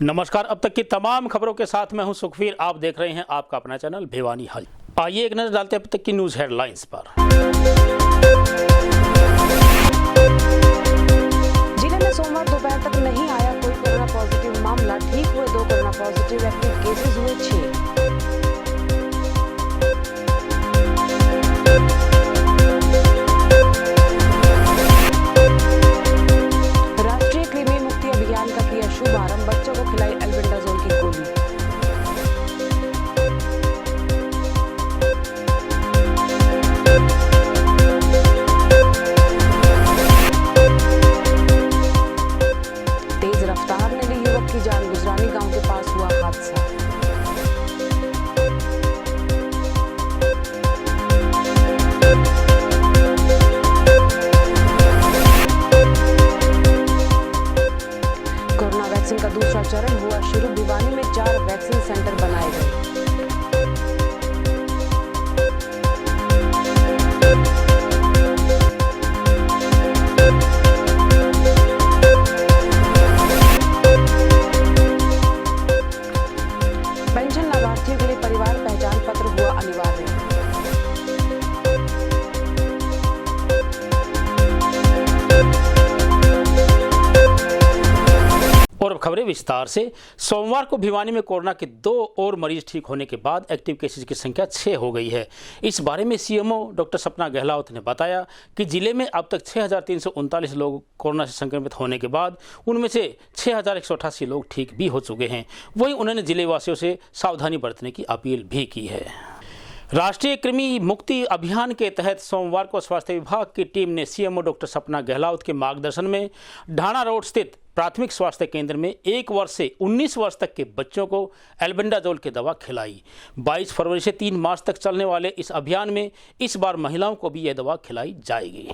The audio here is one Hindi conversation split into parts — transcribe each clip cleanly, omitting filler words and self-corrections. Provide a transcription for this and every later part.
नमस्कार। अब तक की तमाम खबरों के साथ मैं हूं सुखवीर। आप देख रहे हैं आपका अपना चैनल भिवानी हल। आइए एक नजर डालते हैं अब तक की न्यूज हेडलाइंस पर। जिले में सोमवार दोपहर तक नहीं आया कोई कोरोना पॉजिटिव मामला। ठीक हुए 2 कोरोना पॉजिटिव एक्टिव केसेस हुए 6। राष्ट्रीय कृमि मुक्ति अभियान का किया शुभारंभ। बच्चों को खिलाई एल्बेंडाजोल की गोली। तेज रफ्तार ने ली युवक की जान। गुजरानी गांव के पास हुआ हादसा। कोरोना वैक्सीन का दूसरा चरण हुआ शुरू। भिवानी में 4 वैक्सीन सेंटर बनाए गए। पेंशन लाभार्थियों के लिए परिवार पहचान पत्र हुआ अनिवार्य। और अब खबरें विस्तार से। सोमवार को भिवानी में कोरोना के 2 और मरीज ठीक होने के बाद एक्टिव केसेस की संख्या 6 हो गई है। इस बारे में सीएमओ डॉक्टर सपना गहलावत ने बताया कि जिले में अब तक 6,339 लोग कोरोना से संक्रमित होने के बाद उनमें से 6,188 लोग ठीक भी हो चुके हैं। वहीं उन्होंने जिले वासियों से सावधानी बरतने की अपील भी की है। राष्ट्रीय कृमि मुक्ति अभियान के तहत सोमवार को स्वास्थ्य विभाग की टीम ने सीएमओ डॉक्टर सपना गहलावत के मार्गदर्शन में ढाणा रोड स्थित प्राथमिक स्वास्थ्य केंद्र में 1 वर्ष से 19 वर्ष तक के बच्चों को एल्बेंडाजोल की दवा खिलाई। 22 फरवरी से 3 मार्च तक चलने वाले इस अभियान में इस बार महिलाओं को भी यह दवा खिलाई जाएगी।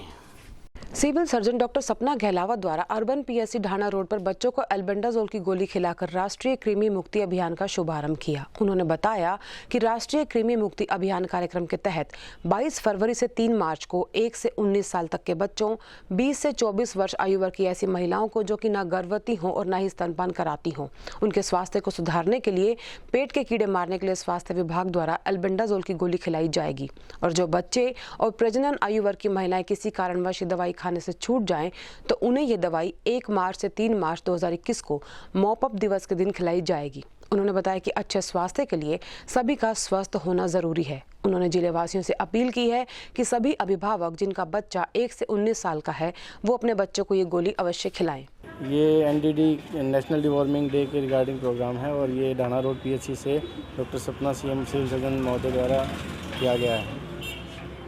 सिविल सर्जन डॉक्टर सपना गहलावत द्वारा अर्बन पीएससी ढाणा रोड पर बच्चों को एल्बेंडाजोल की गोली खिलाकर राष्ट्रीय कृमि मुक्ति अभियान का शुभारंभ किया। उन्होंने बताया कि राष्ट्रीय कृमि मुक्ति अभियान कार्यक्रम के तहत 22 फरवरी से 3 मार्च को 1 से 19 साल तक के बच्चों, 20 से 24 वर्ष आयु वर्ग की ऐसी महिलाओं को जो कि न गर्भवती हों और न ही स्तनपान कराती हों, उनके स्वास्थ्य को सुधारने के लिए पेट के कीड़े मारने के लिए स्वास्थ्य विभाग द्वारा एल्बेंडाजोल की गोली खिलाई जाएगी। और जो बच्चे और प्रजनन आयु वर्ग की महिलाएं किसी कारणवश दवाई खाने से छूट जाएं तो उन्हें यह दवाई 1 मार्च से 3 मार्च 2021 को मॉप अप दिवस के दिन खिलाई जाएगी। उन्होंने बताया कि अच्छे स्वास्थ्य के लिए सभी का स्वस्थ होना जरूरी है। उन्होंने जिले वासियों से अपील की है कि सभी अभिभावक जिनका बच्चा 1 से 19 साल का है वो अपने बच्चों को ये गोली अवश्य खिलाएं। ये एनडीडी नेशनल डिवॉर्मिंग डे के रिगार्डिंग प्रोग्राम है और ये ढाणा रोड पीएचसी से डॉक्टर सपना सीएम सिविल सर्जन महोदय द्वारा किया गया है।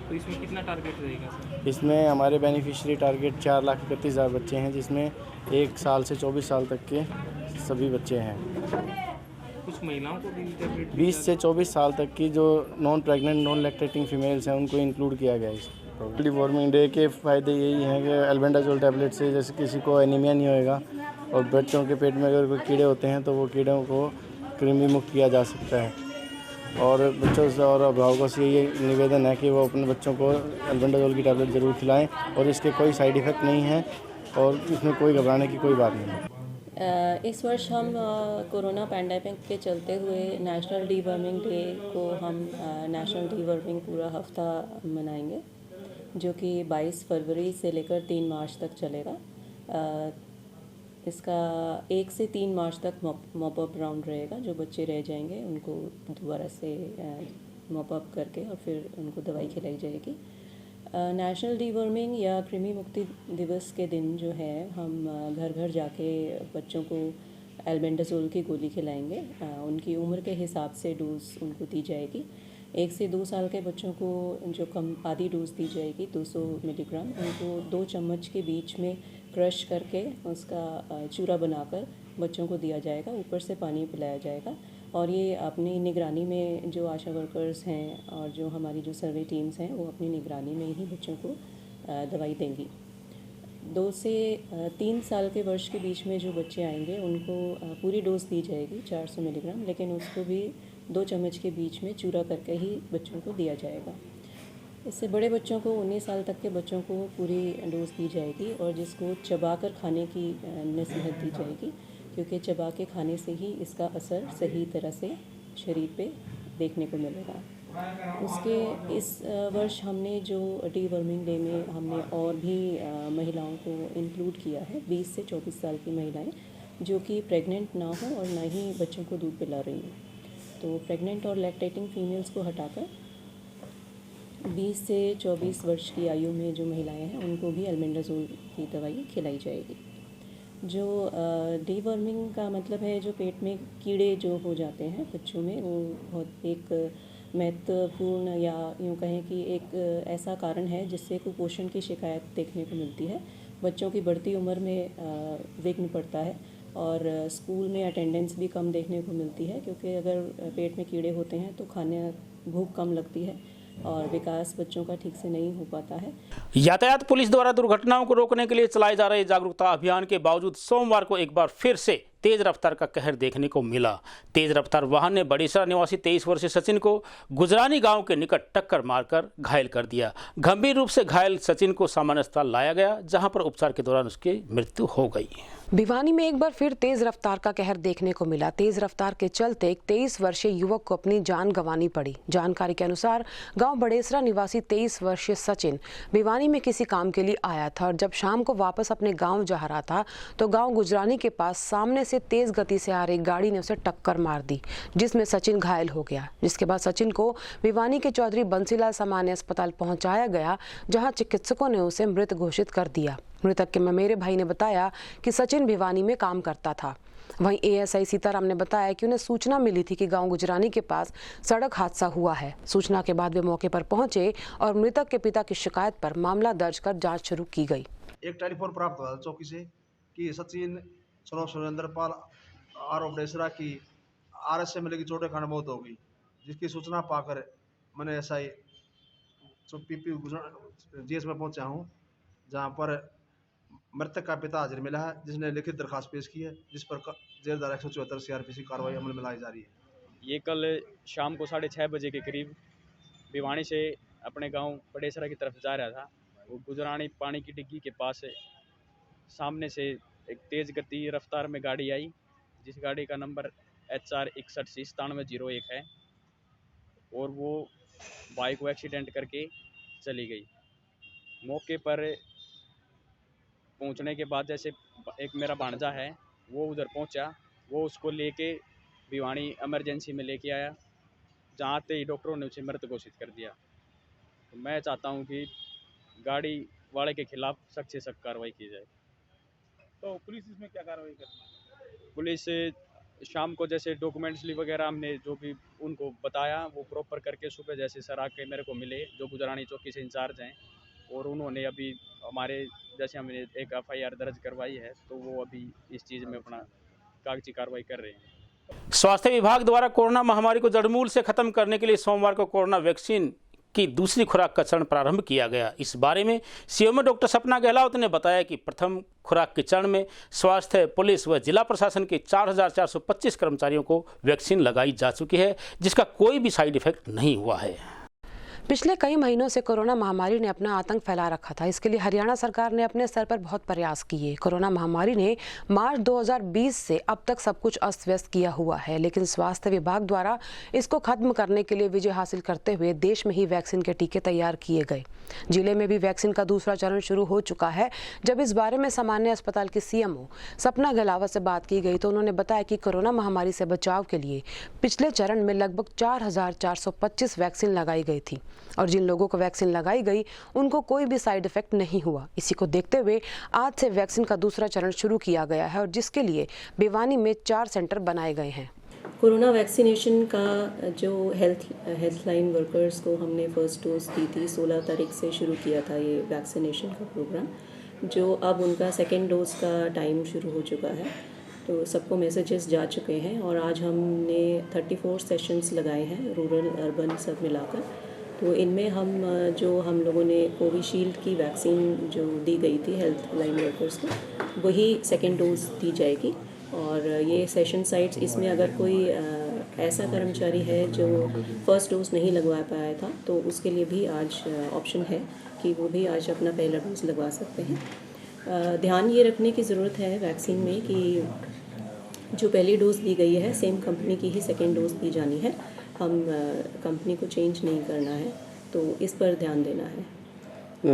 तो इसमें कितना टारगेट रहेगा सर? इसमें हमारे बेनिफिशियरी टारगेट 4,31,000 बच्चे हैं, जिसमें 1 साल से 24 साल तक के सभी बच्चे हैं। कुछ महिलाओं को भी टैबलेट 20 से 24 साल तक की जो non pregnant non lactating females हैं उनको इंक्लूड किया गया है इस प्रोग्राम। डिवॉर्मिंग डे के फ़ायदे यही हैं कि एल्बेंडाजोल टैबलेट से जैसे किसी को एनीमिया नहीं होएगा और बच्चों के पेट में अगर कोई कीड़े होते हैं तो वो कीड़ों को कृमि मुक्त किया जा सकता है। और बच्चों से और अभिभावकों से ये निवेदन है कि वो अपने बच्चों को एल्बेंडाजोल की टैबलेट ज़रूर खिलाएं और इसके कोई साइड इफ़ेक्ट नहीं है और इसमें कोई घबराने की कोई बात नहीं है। इस वर्ष हम कोरोना पैंडेमिक के चलते हुए नेशनल डीवर्मिंग डे को हम नेशनल डीवर्मिंग पूरा हफ्ता मनाएंगे, जो कि 22 फरवरी से लेकर 3 मार्च तक चलेगा। इसका 1 से 3 मार्च तक मॉप अप राउंड रहेगा। जो बच्चे रह जाएंगे उनको दोबारा से मॉप अप करके और फिर उनको दवाई खिलाई जाएगी। नेशनल डीवर्मिंग या कृमि मुक्ति दिवस के दिन जो है हम घर घर जाके बच्चों को एल्बेंडाजोल की गोली खिलाएंगे। उनकी उम्र के हिसाब से डोज उनको दी जाएगी। 1 से 2 साल के बच्चों को जो कम आधी डोज दी जाएगी 200 मिलीग्राम, उनको 2 चम्मच के बीच में क्रश करके उसका चूरा बनाकर बच्चों को दिया जाएगा। ऊपर से पानी पिलाया जाएगा और ये अपनी निगरानी में जो आशा वर्कर्स हैं और जो हमारी जो सर्वे टीम्स हैं वो अपनी निगरानी में ही बच्चों को दवाई देंगी। 2 से 3 साल के वर्ष के बीच में जो बच्चे आएंगे उनको पूरी डोज दी जाएगी 400 मिलीग्राम, लेकिन उसको भी 2 चम्मच के बीच में चूरा करके ही बच्चों को दिया जाएगा। इससे बड़े बच्चों को 19 साल तक के बच्चों को पूरी डोज दी जाएगी और जिसको चबाकर खाने की नसीहत दी जाएगी। क्योंकि चबा के खाने से ही इसका असर सही तरह से शरीर पे देखने को मिलेगा। उसके इस वर्ष हमने जो डीवर्मिंग डे में हमने और भी महिलाओं को इंक्लूड किया है, 20 से 24 साल की महिलाएं जो कि प्रेग्नेंट ना हो और ना ही बच्चों को दूध पिला रही हैं। तो प्रेग्नेंट और लैक्टेटिंग फीमेल्स को हटाकर 20 से 24 वर्ष की आयु में जो महिलाएं हैं उनको भी एल्बेंडाजोल की दवाई खिलाई जाएगी। जो डीवर्मिंग का मतलब है, जो पेट में कीड़े जो हो जाते हैं बच्चों में, वो बहुत एक महत्वपूर्ण या यूँ कहें कि एक ऐसा कारण है जिससे कुपोषण की शिकायत देखने को मिलती है। बच्चों की बढ़ती उम्र में विघ्न पड़ता है और स्कूल में अटेंडेंस भी कम देखने को मिलती है, क्योंकि अगर पेट में कीड़े होते हैं तो खाने भूख कम लगती है और विकास बच्चों का ठीक से नहीं हो पाता है। यातायात पुलिस द्वारा दुर्घटनाओं को रोकने के लिए चलाए जा रहे जागरूकता अभियान के बावजूद सोमवार को एक बार फिर से तेज रफ्तार का कहर देखने को मिला। तेज रफ्तार वाहन ने बड़ेसरा निवासी 23 वर्षीय सचिन को गुजरानी गांव के निकट टक्कर मारकर घायल कर दिया। गंभीर रूप से घायल सचिन को सामान्य अस्पताल लाया गया, जहां पर उपचार के दौरान उसकी मृत्यु हो गई। भिवानी में एक बार फिर तेज रफ्तार का कहर देखने को मिला। तेज रफ्तार के चलते एक 23 वर्षीय युवक को अपनी जान गंवानी पड़ी। जानकारी के अनुसार गांव बड़ेसरा निवासी 23 वर्षीय सचिन भिवानी में किसी काम के लिए आया था और जब शाम को वापस अपने गांव जा रहा था तो गांव गुजरानी के पास सामने से तेज गति से आ रही गाड़ी ने उसे टक्कर मार दी, जिसमें सचिन घायल हो गया। जिसके बाद सचिन को भिवानी के चौधरी बंसीलाल सामान्य अस्पताल पहुंचाया गया, जहां चिकित्सकों ने उसे मृत घोषित कर दिया। मृतक के ममेरे भाई ने बताया कि सचिन भिवानी में काम करता था। वहीं एएसआई सीताराम ने बताया कि उन्हें सूचना मिली थी कि गांव गुजरानी के पास सड़क हादसा हुआ है। सूचना के बाद वे मौके पर पहुंचे और मृतक के पिता की शिकायत पर मामला दर्ज कर जांच शुरू की गई। एक टेलीफोन प्राप्त हुआ चौकी से कि सचिन सुरेंद्रपाल आर बड़ेसरा की RS से मिलेगी चोटें खाने मौत हो गई, जिसकी सूचना पाकर मैंने एसआई PP GS में पहुंचा हूं, जहां पर मृतक का पिता हाजिर मिला है, जिसने लिखित दरखास्त पेश की है, जिस पर जेल धारा 174 CRPC कार्रवाई अमल में लाई जा रही है। ये कल शाम को 6:30 बजे के करीब भिवानी से अपने गांव बड़ेसरा की तरफ जा रहा था। वो गुजरानी पानी की डिग्गी के पास सामने से एक तेज़ गति रफ्तार में गाड़ी आई, जिस गाड़ी का नंबर HR 61C9701 है, और वो बाइक को एक्सीडेंट करके चली गई। मौके पर पहुंचने के बाद जैसे एक मेरा भांजा है वो उधर पहुंचा, वो उसको लेके भिवानी इमरजेंसी में लेके आया, जहाँ आते ही डॉक्टरों ने उसे मृत घोषित कर दिया। तो मैं चाहता हूँ कि गाड़ी वाले के खिलाफ सख्त से सख्त कार्रवाई की जाए। तो पुलिस इसमें क्या कार्रवाई करती? पुलिस शाम को जैसे डॉक्यूमेंट्स ली वगैरह हमने जो भी उनको बताया वो प्रॉपर करके सुबह जैसे सर आके मेरे को मिले, जो गुजरानी चौकी से इंचार्ज हैं, और उन्होंने अभी हमारे जैसे हमने एक FIR दर्ज करवाई है, तो वो अभी इस चीज़ में अपना कागजी कार्रवाई कर रहे हैं। स्वास्थ्य विभाग द्वारा कोरोना महामारी को जड़मूल से खत्म करने के लिए सोमवार को कोरोना वैक्सीन की दूसरी खुराक का चरण प्रारंभ किया गया। इस बारे में CMO डॉक्टर सपना गहलावत ने बताया कि प्रथम खुराक के चरण में स्वास्थ्य, पुलिस व जिला प्रशासन के 4425 कर्मचारियों को वैक्सीन लगाई जा चुकी है, जिसका कोई भी साइड इफेक्ट नहीं हुआ है। पिछले कई महीनों से कोरोना महामारी ने अपना आतंक फैला रखा था। इसके लिए हरियाणा सरकार ने अपने स्तर पर बहुत प्रयास किए। कोरोना महामारी ने मार्च 2020 से अब तक सब कुछ अस्त व्यस्त किया हुआ है, लेकिन स्वास्थ्य विभाग द्वारा इसको खत्म करने के लिए विजय हासिल करते हुए देश में ही वैक्सीन के टीके तैयार किए गए। जिले में भी वैक्सीन का दूसरा चरण शुरू हो चुका है। जब इस बारे में सामान्य अस्पताल की CMO सपना गहलावत से बात की गई तो उन्होंने बताया कि कोरोना महामारी से बचाव के लिए पिछले चरण में लगभग 4425 वैक्सीन लगाई गई थी और जिन लोगों को वैक्सीन लगाई गई उनको कोई भी साइड इफेक्ट नहीं हुआ। इसी को देखते हुए आज से वैक्सीन का दूसरा चरण शुरू किया गया है और जिसके लिए भिवानी में 4 सेंटर बनाए गए हैं। कोरोना वैक्सीनेशन का जो हेल्थ लाइन वर्कर्स को हमने फर्स्ट डोज दी थी, 16 तारीख से शुरू किया था ये वैक्सीनेशन का प्रोग्राम, जो अब उनका सेकेंड डोज का टाइम शुरू हो चुका है। तो सबको मैसेजेस जा चुके हैं और आज हमने 34 सेशंस लगाए हैं, रूरल अर्बन सब मिलाकर। तो इनमें हम लोगों ने कोविशील्ड की वैक्सीन जो दी गई थी हेल्थ लाइन वर्कर्स को, वही सेकेंड डोज दी जाएगी। और ये सेशन साइट्स, इसमें अगर कोई ऐसा कर्मचारी है जो फर्स्ट डोज नहीं लगवा पाया था तो उसके लिए भी आज ऑप्शन है कि वो भी आज अपना पहला डोज लगवा सकते हैं। ध्यान ये रखने की ज़रूरत है वैक्सीन में कि जो पहली डोज दी गई है सेम कंपनी की ही सेकेंड डोज दी जानी है। हम कंपनी को चेंज नहीं करना है, तो इस पर ध्यान देना है।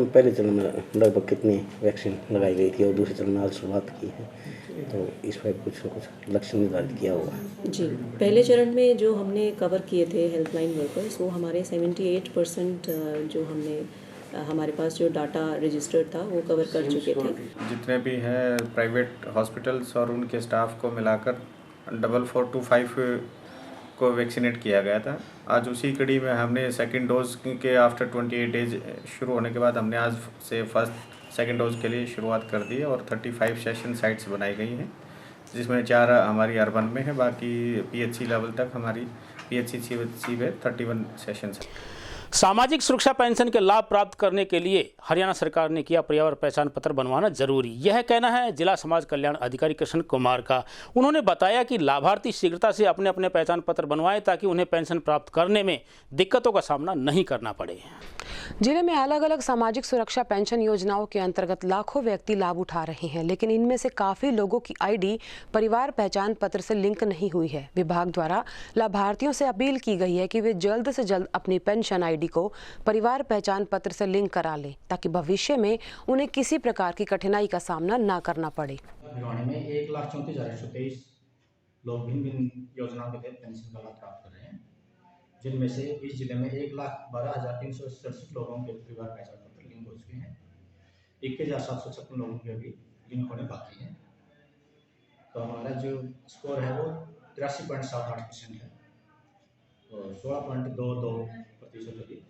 पहले चरण में लगभग कितनी वैक्सीन लगाई गई थी और दूसरे चरण में आज शुरुआत की है, तो इस पर कुछ लक्ष्य निर्धारित किया हुआ है? जी, पहले चरण में जो हमने कवर किए थे हेल्पलाइन वर्कर्स, वो हमारे 78% जो हमने हमारे पास जो डाटा रजिस्टर्ड था वो कवर कर चुके थे। जितने भी हैं प्राइवेट हॉस्पिटल्स और उनके स्टाफ को मिलाकर 4425 को वैक्सीनेट किया गया था। आज उसी कड़ी में हमने सेकंड डोज के आफ्टर 28 डेज शुरू होने के बाद हमने आज से सेकंड डोज के लिए शुरुआत कर दी है और 35 सेशन साइट्स बनाई गई हैं, जिसमें 4 हमारी अर्बन में है, बाकी PHC लेवल तक हमारी PHC में 31 सेशंस हैं। सामाजिक सुरक्षा पेंशन के लाभ प्राप्त करने के लिए हरियाणा सरकार ने किया पर्यावरण पहचान पत्र बनवाना जरूरी, यह कहना है जिला समाज कल्याण अधिकारी कृष्ण कुमार का। उन्होंने बताया कि लाभार्थी शीघ्रता से अपने अपने पहचान पत्र बनवाएं ताकि उन्हें पेंशन प्राप्त करने में दिक्कतों का सामना नहीं करना पड़े। जिले में अलग अलग सामाजिक सुरक्षा पेंशन योजनाओं के अंतर्गत लाखों व्यक्ति लाभ उठा रहे हैं, लेकिन इनमें से काफी लोगों की ID परिवार पहचान पत्र से लिंक नहीं हुई है। विभाग द्वारा लाभार्थियों से अपील की गई है कि वे जल्द से जल्द अपनी पेंशन ID को परिवार पहचान पत्र से लिंक करा लें ताकि भविष्य में उन्हें किसी प्रकार की कठिनाई का सामना न करना पड़े। भिवानी में 1,34,123 लोग भिन्न भिन्न योजनाओं के तहत पेंशन का लाभ प्राप्त कर रहे हैं, जिनमें से इस जिले में 1,12,367 लोगों के परिवार पहचान पत्र लिंक हो चुके हैं। 21,756 लोगों के अभी लिंक होने बाकी हैं। तो हमारा जो स्कोर है वो 83.78% है और 16.22% अभी।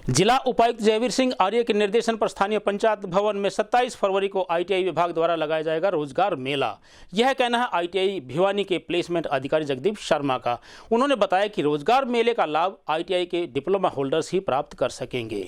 जिला उपायुक्त जयवीर सिंह आर्य के निर्देशन पर स्थानीय पंचायत भवन में 27 फरवरी को ITI विभाग द्वारा लगाया जाएगा रोजगार मेला, यह कहना है ITI भिवानी के प्लेसमेंट अधिकारी जगदीप शर्मा का। उन्होंने बताया कि रोजगार मेले का लाभ ITI के डिप्लोमा होल्डर्स ही प्राप्त कर सकेंगे।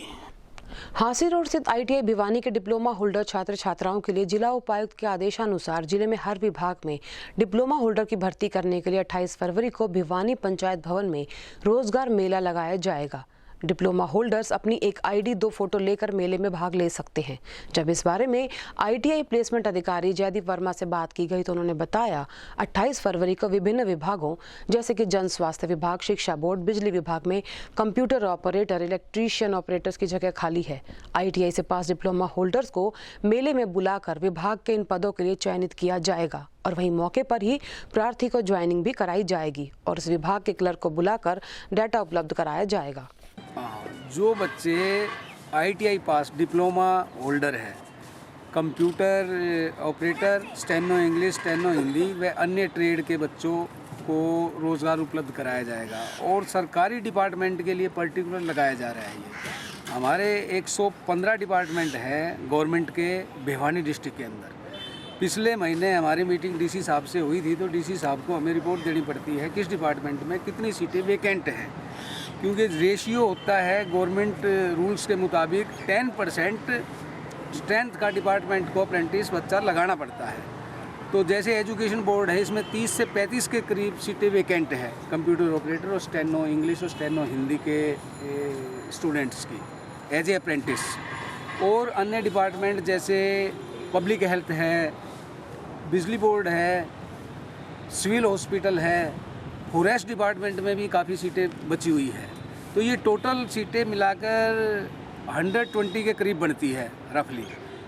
हांसी रोड स्थित ITI भिवानी के डिप्लोमा होल्डर छात्र छात्राओं के लिए जिला उपायुक्त के आदेशानुसार जिले में हर विभाग में डिप्लोमा होल्डर की भर्ती करने के लिए 28 फरवरी को भिवानी पंचायत भवन में रोजगार मेला लगाया जाएगा। डिप्लोमा होल्डर्स अपनी एक ID 2 फोटो लेकर मेले में भाग ले सकते हैं। जब इस बारे में ITI प्लेसमेंट अधिकारी जयदीप वर्मा से बात की गई तो उन्होंने बताया 28 फरवरी को विभिन्न विभागों जैसे कि जन स्वास्थ्य विभाग, शिक्षा बोर्ड, बिजली विभाग में कंप्यूटर ऑपरेटर, इलेक्ट्रीशियन ऑपरेटर्स की जगह खाली है। ITI से पास डिप्लोमा होल्डर्स को मेले में बुलाकर विभाग के इन पदों के लिए चयनित किया जाएगा और वहीं मौके पर ही प्रार्थी को ज्वाइनिंग भी कराई जाएगी और इस विभाग के क्लर्क को बुलाकर डाटा उपलब्ध कराया जाएगा। जो बच्चे ITI पास डिप्लोमा होल्डर है, computer operator, steno English, steno Hindi व अन्य ट्रेड के बच्चों को रोज़गार उपलब्ध कराया जाएगा और सरकारी डिपार्टमेंट के लिए पर्टिकुलर लगाया जा रहा है। ये हमारे 115 डिपार्टमेंट हैं गवर्नमेंट के भिवानी डिस्ट्रिक्ट के अंदर। पिछले महीने हमारी मीटिंग DC साहब से हुई थी तो DC साहब को हमें रिपोर्ट देनी पड़ती है किस डिपार्टमेंट में कितनी सीटें वेकेंट हैं, क्योंकि रेशियो होता है गवर्नमेंट रूल्स के मुताबिक 10% स्ट्रेंथ का डिपार्टमेंट को अप्रेंटिस बच्चा लगाना पड़ता है। तो जैसे एजुकेशन बोर्ड है इसमें 30 से 35 के करीब सीटें वेकेंट है कंप्यूटर ऑपरेटर और स्टेनो इंग्लिश और स्टेनो हिंदी के स्टूडेंट्स की एज ए अप्रेंटिस। और अन्य डिपार्टमेंट जैसे पब्लिक हेल्थ है, बिजली बोर्ड है, सिविल हॉस्पिटल है, फॉरेस्ट डिपार्टमेंट में भी काफ़ी सीटें बची हुई है। तो ये टोटल सीटें मिलाकर 120 के करीब बनती है रफली।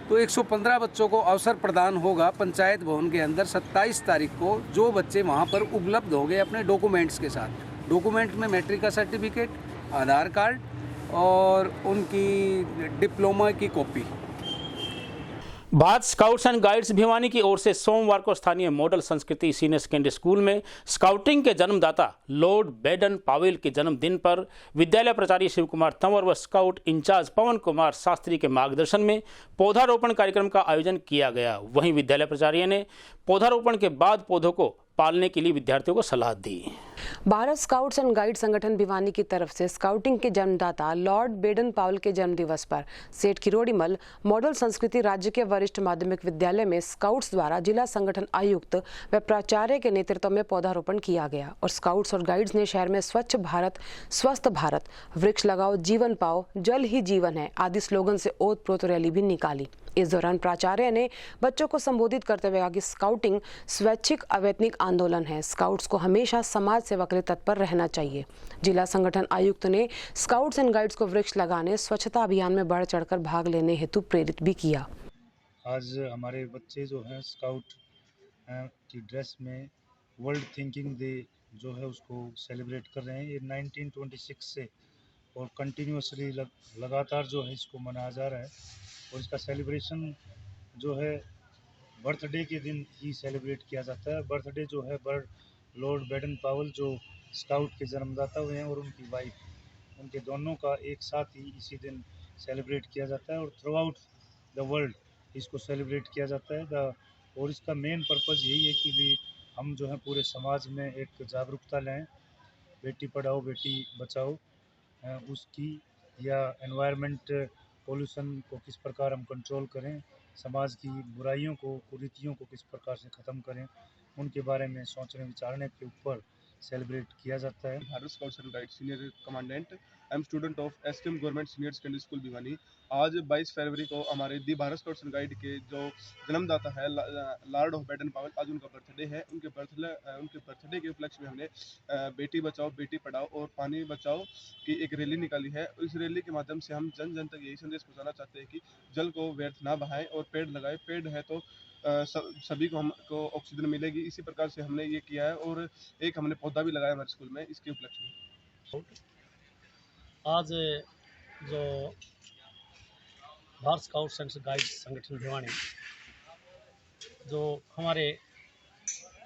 तो 115 बच्चों को अवसर प्रदान होगा पंचायत भवन के अंदर 27 तारीख को, जो बच्चे वहाँ पर उपलब्ध हो गए अपने डॉक्यूमेंट्स के साथ। डॉक्यूमेंट में मैट्रिक का सर्टिफिकेट, आधार कार्ड और उनकी डिप्लोमा की copy. Bharat scouts and guides Bhiwani की ओर से सोमवार को स्थानीय मॉडल संस्कृति सीनियर सेकेंडरी स्कूल में स्काउटिंग के जन्मदाता लॉर्ड बेडन पावेल के जन्मदिन पर विद्यालय प्राचार्य शिव कुमार तंवर व स्काउट इंचार्ज पवन कुमार शास्त्री के मार्गदर्शन में पौधारोपण कार्यक्रम का आयोजन किया गया। वहीं विद्यालय प्राचार्य ने पौधारोपण के बाद पौधों को पालने के लिए विद्यार्थियों को सलाह दी। भारत स्काउट्स एंड गाइड संगठन भिवानी की तरफ से स्काउटिंग के जन्मदाता लॉर्ड बेडन पावेल के जन्म दिवस पर सेठ खिरोड़ीमल मॉडल संस्कृति राज्य के वरिष्ठ माध्यमिक विद्यालय में स्काउट्स द्वारा जिला संगठन आयुक्त व प्राचार्य के नेतृत्व में पौधारोपण किया गया और स्काउट्स और गाइड्स ने शहर में स्वच्छ भारत, स्वस्थ भारत, वृक्ष लगाओ जीवन पाओ, जल ही जीवन है आदि स्लोगन से ओत प्रोत रैली भी निकाली। इस दौरान प्राचार्य ने बच्चों को संबोधित करते हुए कहा कि स्काउटिंग स्वैच्छिक अवैतनिक आंदोलन है। स्काउट्स को हमेशा समाज सेवा के लिए तत्पर रहना चाहिए। जिला संगठन आयुक्त ने स्काउट्स एंड गाइड्स को वृक्ष लगाने, स्वच्छता अभियान में बढ़ चढ़कर भाग लेने हेतु प्रेरित भी किया। आज हमारे बच्चे जो हैं स्काउट की ड्रेस में वर्ल्ड थिंकिंग डे जो है उसको सेलिब्रेट कर रहे हैं। ये 1926 से और कंटिन्यूसली लगातार जो है इसको मनाया जा रहा है और इसका सेलिब्रेशन जो है बर्थडे के दिन ही सेलिब्रेट किया जाता है। बर्थडे जो है लॉर्ड बैडन पावेल जो स्काउट के जन्मदाता हुए हैं और उनकी वाइफ, उनके दोनों का एक साथ ही इसी दिन सेलिब्रेट किया जाता है और थ्रू आउट द वर्ल्ड इसको सेलिब्रेट किया जाता है। और इसका मेन पर्पज़ यही है कि भी हम जो है पूरे समाज में एक जागरूकता लाएं, बेटी पढ़ाओ बेटी बचाओ उसकी, या एनवायरनमेंट पोल्यूशन को किस प्रकार हम कंट्रोल करें, समाज की बुराइयों को, कुरीतियों को किस प्रकार से ख़त्म करें, उनके बारे में सोचने विचारने के ऊपर सेलिब्रेट किया जाता है। Bharat scouts and guides senior commandant, I am student of SKM government senior secondary school Bhiwani. आज 22 फरवरी को हमारे दी भारत स्काउट्स एंड गाइड के जो जन्मदाता है लॉर्ड ऑफ बैडन पावेल, आज उनका बर्थडे है। उनके बर्थडे के उपलक्ष्य में हमने बेटी बचाओ बेटी पढ़ाओ और पानी बचाओ की एक रैली निकाली है। इस रैली के माध्यम से हम जन जन तक यही संदेश पहुँचाना चाहते हैं कि जल को व्यर्थ ना बहाएं और पेड़ लगाएं। पेड़ है तो सभी को हमको ऑक्सीजन मिलेगी। इसी प्रकार से हमने ये किया है और एक हमने पौधा भी लगाया हमारे स्कूल में इसके उपलक्ष्य में। आज जो भारत स्काउट्स एंड गाइड्स संगठन भिवानी जो हमारे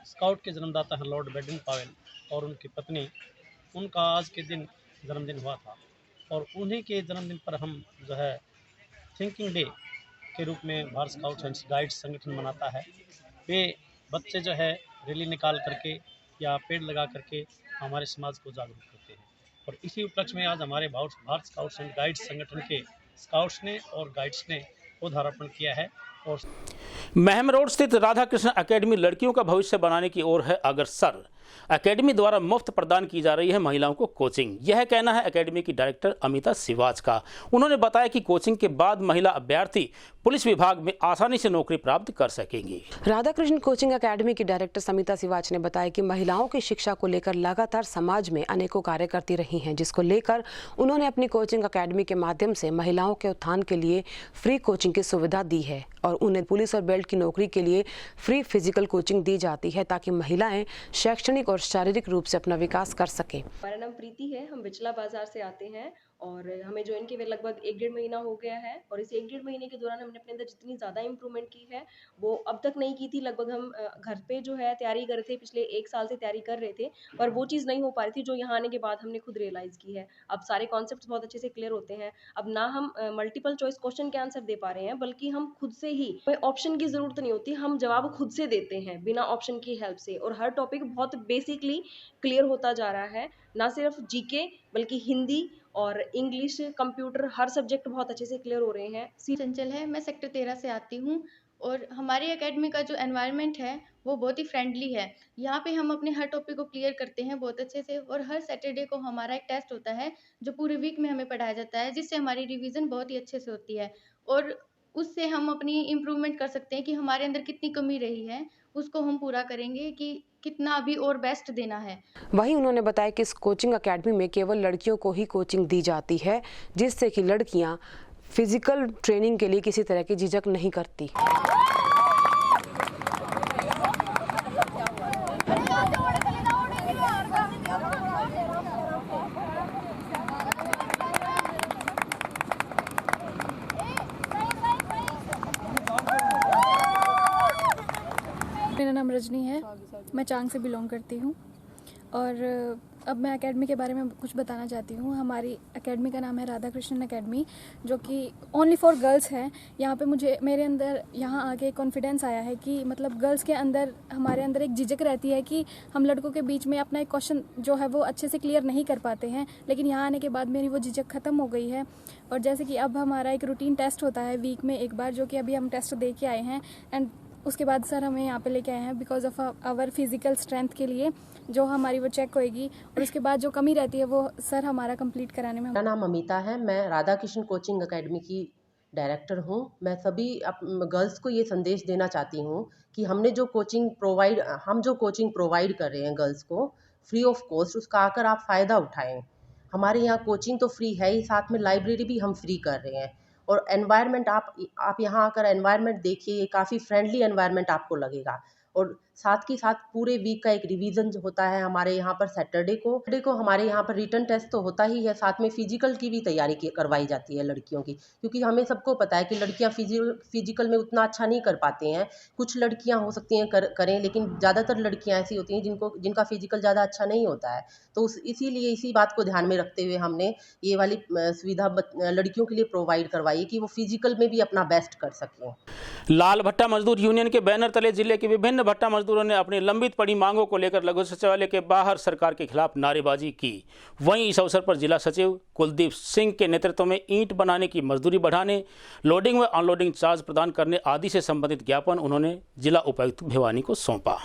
स्काउट के जन्मदाता हैं लॉर्ड बैडन पावेल और उनकी पत्नी, उनका आज के दिन जन्मदिन हुआ था और उन्हीं के जन्मदिन पर हम जो है थिंकिंग डे के रूप में भारत स्काउट्स एंड गाइड्स संगठन मनाता है। वे बच्चे जो है रैली निकाल करके या पेड़ लगा करके हमारे समाज को जागरूक करते हैं और इसी उपलक्ष्य में आज हमारे भारत स्काउट्स एंड गाइड्स संगठन के स्काउट्स ने और गाइड्स ने पौधारोपण किया है। और महम रोड स्थित राधा कृष्ण एकेडमी लड़कियों का भविष्य बनाने की ओर है अग्रसर। एकेडमी द्वारा मुफ्त प्रदान की जा रही है महिलाओं को कोचिंग। यह कहना है एकेडमी की डायरेक्टर अमिता सिवाच का। उन्होंने बताया कि कोचिंग के बाद महिला अभ्यर्थी पुलिस विभाग में आसानी से नौकरी प्राप्त कर सकेंगी। राधाकृष्ण कोचिंग एकेडमी की डायरेक्टर समिता सिवाच ने बताया कि महिलाओं की शिक्षा को लेकर लगातार समाज में अनेकों कार्य करती रही हैं, जिसको लेकर उन्होंने अपनी कोचिंग एकेडमी के माध्यम से महिलाओं के उत्थान के लिए फ्री कोचिंग की सुविधा दी है और उन्हें पुलिस और बेल्ट की नौकरी के लिए फ्री फिजिकल कोचिंग दी जाती है ताकि महिलाएं शैक्षणिक और शारीरिक रूप से अपना विकास कर सकें। हमारा नाम प्रीति है, हम बिचला बाजार से आते हैं और हमें ज्वाइन किए हुए लगभग 1-1.5 महीना हो गया है और इस 1-1.5 महीने के दौरान हमने अपने अंदर जितनी ज़्यादा इम्प्रूवमेंट की है वो अब तक नहीं की थी। लगभग हम घर पे जो है तैयारी कर रहे थे, पिछले 1 साल से तैयारी कर रहे थे, पर वो चीज़ नहीं हो पा रही थी जो यहाँ आने के बाद हमने खुद रियलाइज़ की है। अब सारे कॉन्सेप्ट्स बहुत अच्छे से क्लियर होते हैं। अब ना हम मल्टीपल चॉइस क्वेश्चन के आंसर दे पा रहे हैं, बल्कि हम खुद से ही, कोई ऑप्शन की ज़रूरत नहीं होती, हम जवाब खुद से देते हैं बिना ऑप्शन की हेल्प से और हर टॉपिक बहुत बेसिकली क्लियर होता जा रहा है। ना सिर्फ जीके बल्कि हिंदी और इंग्लिश, कंप्यूटर, हर सब्जेक्ट बहुत अच्छे से क्लियर हो रहे हैं। चंचल है, मैं सेक्टर 13 से आती हूँ और हमारी एकेडमी का जो एनवायरनमेंट है वो बहुत ही फ्रेंडली है। यहाँ पे हम अपने हर टॉपिक को क्लियर करते हैं बहुत अच्छे से और हर सैटरडे को हमारा एक टेस्ट होता है जो पूरे वीक में हमें पढ़ाया जाता है, जिससे हमारी रिवीजन बहुत ही अच्छे से होती है और उससे हम अपनी इम्प्रूवमेंट कर सकते हैं कि हमारे अंदर कितनी कमी रही है उसको हम पूरा करेंगे कि कितना अभी और बेस्ट देना है। वहीं उन्होंने बताया कि इस कोचिंग एकेडमी में केवल लड़कियों को ही कोचिंग दी जाती है, जिससे कि लड़कियां फिजिकल ट्रेनिंग के लिए किसी तरह की झिझक नहीं करती। मेरा नाम रजनी है, मैं चांग से बिलोंग करती हूँ और अब मैं एकेडमी के बारे में कुछ बताना चाहती हूँ। हमारी एकेडमी का नाम है राधा कृष्णन एकेडमी, जो कि ओनली फॉर गर्ल्स है। यहाँ पे मेरे अंदर यहाँ आके कॉन्फिडेंस आया है कि मतलब गर्ल्स के अंदर, हमारे अंदर एक झिझक रहती है कि हम लड़कों के बीच में अपना एक क्वेश्चन जो है वो अच्छे से क्लियर नहीं कर पाते हैं, लेकिन यहाँ आने के बाद मेरी वो झिझक ख़त्म हो गई है। और जैसे कि अब हमारा एक रूटीन टेस्ट होता है वीक में एक बार, जो कि अभी हम टेस्ट दे के आए हैं एंड उसके बाद सर हमें यहाँ पे लेके आए हैं because of our physical strength के लिए, जो हमारी वो चेक होएगी और उसके बाद जो कमी रहती है वो सर हमारा कंप्लीट कराने में। मेरा नाम अमिता है, मैं राधा कृष्ण कोचिंग एकेडमी की डायरेक्टर हूँ। मैं सभी गर्ल्स को ये संदेश देना चाहती हूँ कि हम जो कोचिंग प्रोवाइड कर रहे हैं गर्ल्स को फ्री ऑफ कॉस्ट, उसका आकर आप फ़ायदा उठाएं। हमारे यहाँ कोचिंग तो फ्री है ही, साथ में लाइब्रेरी भी हम फ्री कर रहे हैं। और एनवायरनमेंट आप यहाँ आकर एनवायरनमेंट देखिए, ये काफ़ी फ्रेंडली एनवायरनमेंट आपको लगेगा। और साथ ही साथ पूरे वीक का एक रिवीजन जो होता है हमारे यहाँ पर सैटरडे को हमारे यहाँ पर रिटन टेस्ट तो होता ही है, साथ में फिजिकल की भी तैयारी करवाई जाती है लड़कियों की, क्योंकि हमें सबको पता है कि लड़कियाँ फिजिकल में उतना अच्छा नहीं कर पाती हैं। कुछ लड़कियाँ हो सकती हैं करें, लेकिन ज़्यादातर लड़कियाँ ऐसी होती हैं जिनका फिजिकल ज़्यादा अच्छा नहीं होता है। तो इसीलिए इसी बात को ध्यान में रखते हुए हमने ये वाली सुविधा लड़कियों के लिए प्रोवाइड करवाई कि वो फिजिकल में भी अपना बेस्ट कर सकें। लाल भट्टा मजदूर यूनियन के बैनर तले जिले के विभिन्न भट्टा मजदूरों ने अपनी लंबित पड़ी मांगों को लेकर लघु सचिवालय के बाहर सरकार के खिलाफ नारेबाजी की। वहीं इस अवसर पर जिला सचिव कुलदीप सिंह के नेतृत्व में ईंट बनाने की मजदूरी बढ़ाने, लोडिंग व अनलोडिंग चार्ज प्रदान करने आदि से संबंधित ज्ञापन उन्होंने जिला उपायुक्त भिवानी को सौंपा।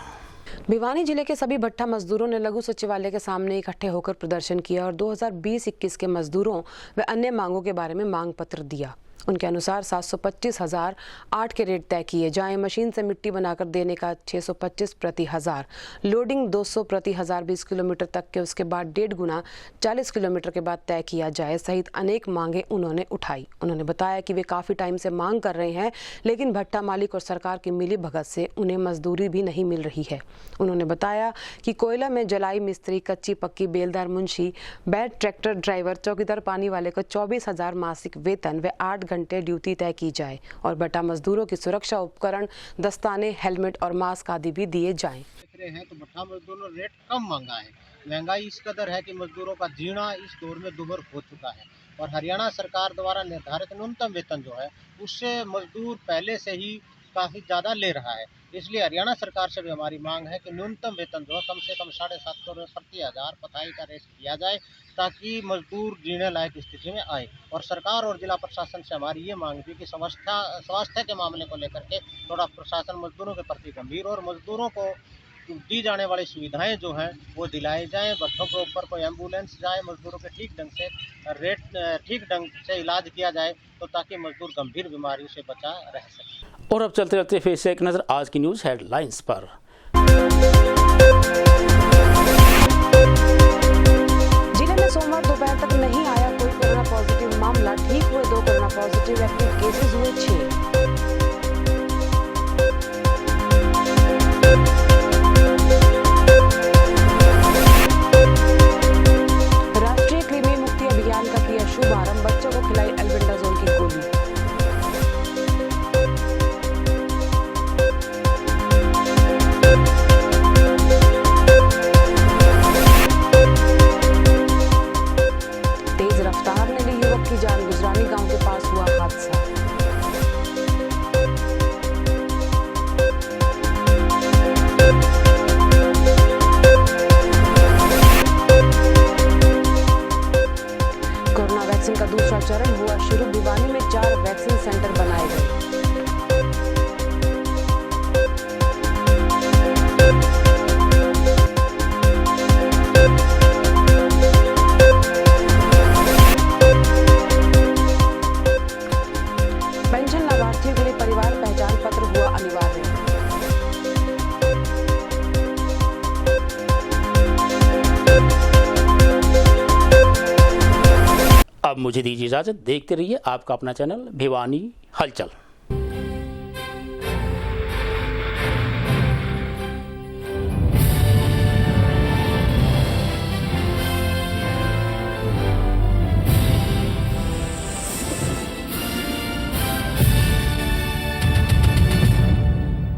भिवानी जिले के सभी भट्टा मजदूरों ने लघु सचिवालय के सामने इकट्ठे होकर प्रदर्शन किया और 2020-21 के मजदूरों व अन्य मांगों के बारे में मांग पत्र दिया। उनके अनुसार 725,000 8 के रेट तय किए जाएं, मशीन से मिट्टी बनाकर देने का 625 प्रति हज़ार, लोडिंग 200 प्रति हज़ार 20 किलोमीटर तक के, उसके बाद 1.5 गुना 40 किलोमीटर के बाद तय किया जाए सहित अनेक मांगे उन्होंने उठाई। उन्होंने बताया कि वे काफ़ी टाइम से मांग कर रहे हैं, लेकिन भट्टा मालिक और सरकार की मिली भगत से उन्हें मजदूरी भी नहीं मिल रही है। उन्होंने बताया कि कोयला में जलाई मिस्त्री, कच्ची पक्की, बेलदार, मुंशी, बैठ ट्रैक्टर ड्राइवर, चौकीदार, पानी वाले को 24,000 मासिक वेतन व 8 घंटे ड्यूटी तय की जाए और भट्टा मजदूरों की सुरक्षा उपकरण, दस्ताने, हेलमेट और मास्क आदि भी दिए जाएं। देख रहे हैं तो भट्टा मजदूरों ने रेट कम मांगा है। महंगाई इस कदर है कि मजदूरों का जीना इस दौर में दुभर हो चुका है और हरियाणा सरकार द्वारा निर्धारित न्यूनतम वेतन जो है उससे मजदूर पहले से ही काफ़ी ज़्यादा ले रहा है। इसलिए हरियाणा सरकार से भी हमारी मांग है कि न्यूनतम वेतन जो है कम से कम 750 रुपये प्रति हज़ार पताई का रेस किया जाए ताकि मजदूर जीने लायक स्थिति में आए। और सरकार और जिला प्रशासन से हमारी ये मांग थी कि स्वास्थ्य के मामले को लेकर के थोड़ा प्रशासन मजदूरों के प्रति गंभीर और मजदूरों को दी जाने वाली सुविधाएं जो हैं वो दिलाई जाएं। भट्टों के ऊपर कोई एम्बुलेंस जाए, मजदूरों के ठीक ढंग से इलाज किया जाए तो ताकि मजदूर गंभीर बीमारियों से बचा रह सके। और अब चलते चलते फिर से एक नज़र आज की न्यूज़ हेडलाइंस पर। जिले में सोमवार दोपहर तक नहीं आया कोई कोरोना पॉजिटिव मामला, ठीक हुए 2 कोरोना पॉजिटिव एक्टिव केसेस हुए 6। राष्ट्रीय कृमि मुक्ति अभियान का किया शुभारंभ, बच्चों को खिलाई एल्बेंडाजोल की गोली। तेज रफ्तार ने ली युवक की जान, गुजरानी गांव के पास हुआ हादसा। कोरोना वैक्सीन का दूसरा चरण हुआ शुरू, भिवानी में 4 वैक्सीन सेंटर बनाए गए। पेंशन लाभार्थियों के लिए परिवार पहचान पत्र हुआ अनिवार्य। अब मुझे दीजिए इजाजत, देखते रहिए आपका अपना चैनल भिवानी हलचल।